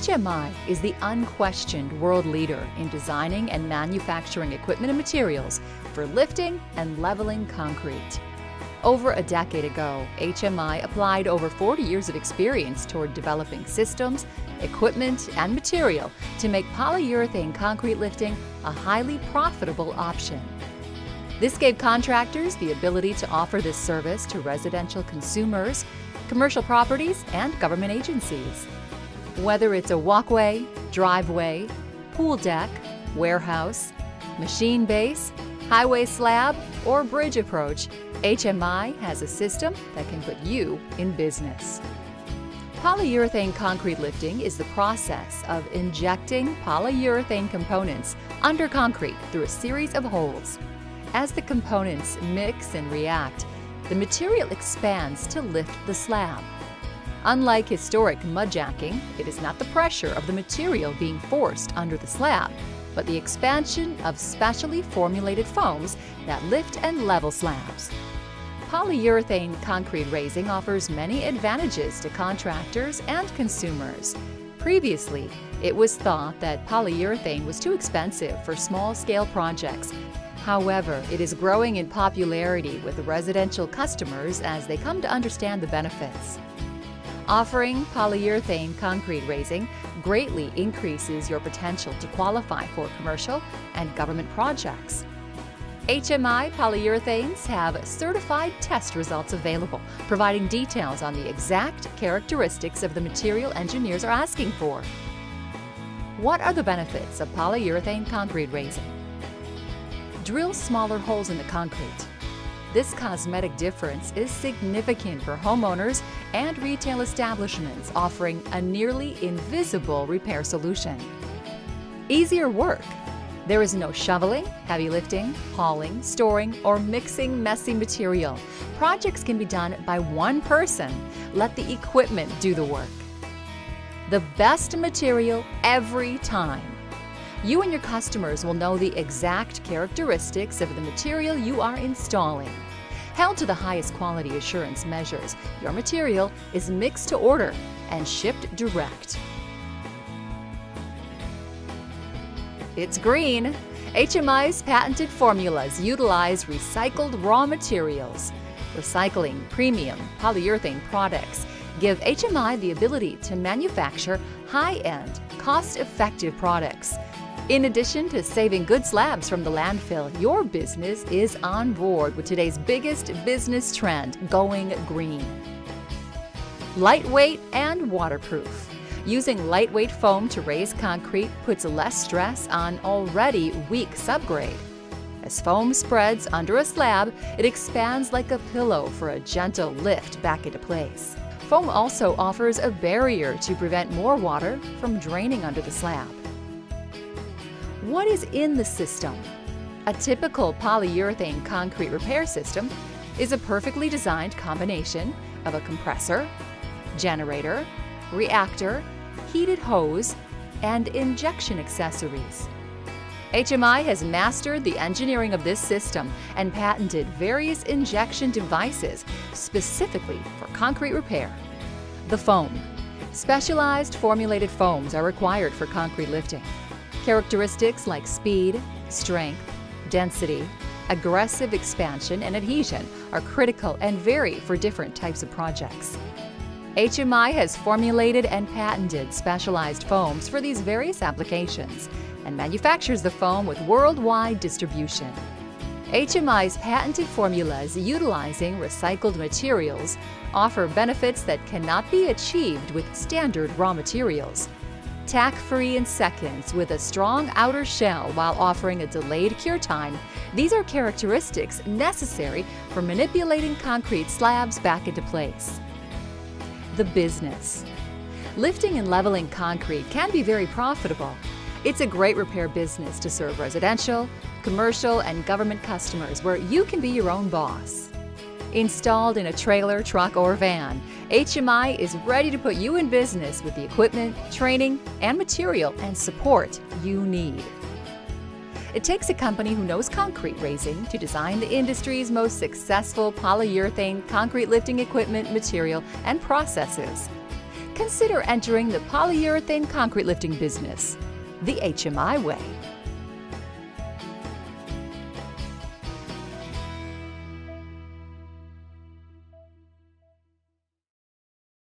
HMI is the unquestioned world leader in designing and manufacturing equipment and materials for lifting and leveling concrete. Over a decade ago, HMI applied over 40 years of experience toward developing systems, equipment, and material to make polyurethane concrete lifting a highly profitable option. This gave contractors the ability to offer this service to residential consumers, commercial properties, and government agencies. Whether it's a walkway, driveway, pool deck, warehouse, machine base, highway slab, or bridge approach, HMI has a system that can put you in business. Polyurethane concrete lifting is the process of injecting polyurethane components under concrete through a series of holes. As the components mix and react, the material expands to lift the slab. Unlike historic mudjacking, it is not the pressure of the material being forced under the slab, but the expansion of specially formulated foams that lift and level slabs. Polyurethane concrete raising offers many advantages to contractors and consumers. Previously, it was thought that polyurethane was too expensive for small-scale projects. However, it is growing in popularity with residential customers as they come to understand the benefits. Offering polyurethane concrete raising greatly increases your potential to qualify for commercial and government projects. HMI polyurethanes have certified test results available, providing details on the exact characteristics of the material engineers are asking for. What are the benefits of polyurethane concrete raising? Drill smaller holes in the concrete. This cosmetic difference is significant for homeowners and retail establishments offering a nearly invisible repair solution. Easier work. There is no shoveling, heavy lifting, hauling, storing, or mixing messy material. Projects can be done by one person. Let the equipment do the work. The best material every time. You and your customers will know the exact characteristics of the material you are installing. Held to the highest quality assurance measures, your material is mixed to order and shipped direct. It's green. HMI's patented formulas utilize recycled raw materials. Recycling premium polyurethane products give HMI the ability to manufacture high-end, cost-effective products. In addition to saving good slabs from the landfill, your business is on board with today's biggest business trend, going green. Lightweight and waterproof. Using lightweight foam to raise concrete puts less stress on already weak subgrade. As foam spreads under a slab, it expands like a pillow for a gentle lift back into place. Foam also offers a barrier to prevent more water from draining under the slab. What is in the system? A typical polyurethane concrete repair system is a perfectly designed combination of a compressor, generator, reactor, heated hose, and injection accessories. HMI has mastered the engineering of this system and patented various injection devices specifically for concrete repair. The foam. Specialized formulated foams are required for concrete lifting. Characteristics like speed, strength, density, aggressive expansion, and adhesion are critical and vary for different types of projects. HMI has formulated and patented specialized foams for these various applications and manufactures the foam with worldwide distribution. HMI's patented formulas utilizing recycled materials offer benefits that cannot be achieved with standard raw materials. Tack-free in seconds with a strong outer shell while offering a delayed cure time, these are characteristics necessary for manipulating concrete slabs back into place. The business. Lifting and leveling concrete can be very profitable. It's a great repair business to serve residential, commercial, and government customers where you can be your own boss. Installed in a trailer, truck, or van, HMI is ready to put you in business with the equipment, training, and material and support you need. It takes a company who knows concrete raising to design the industry's most successful polyurethane concrete lifting equipment, material, and processes. consider entering the polyurethane concrete lifting business the HMI way.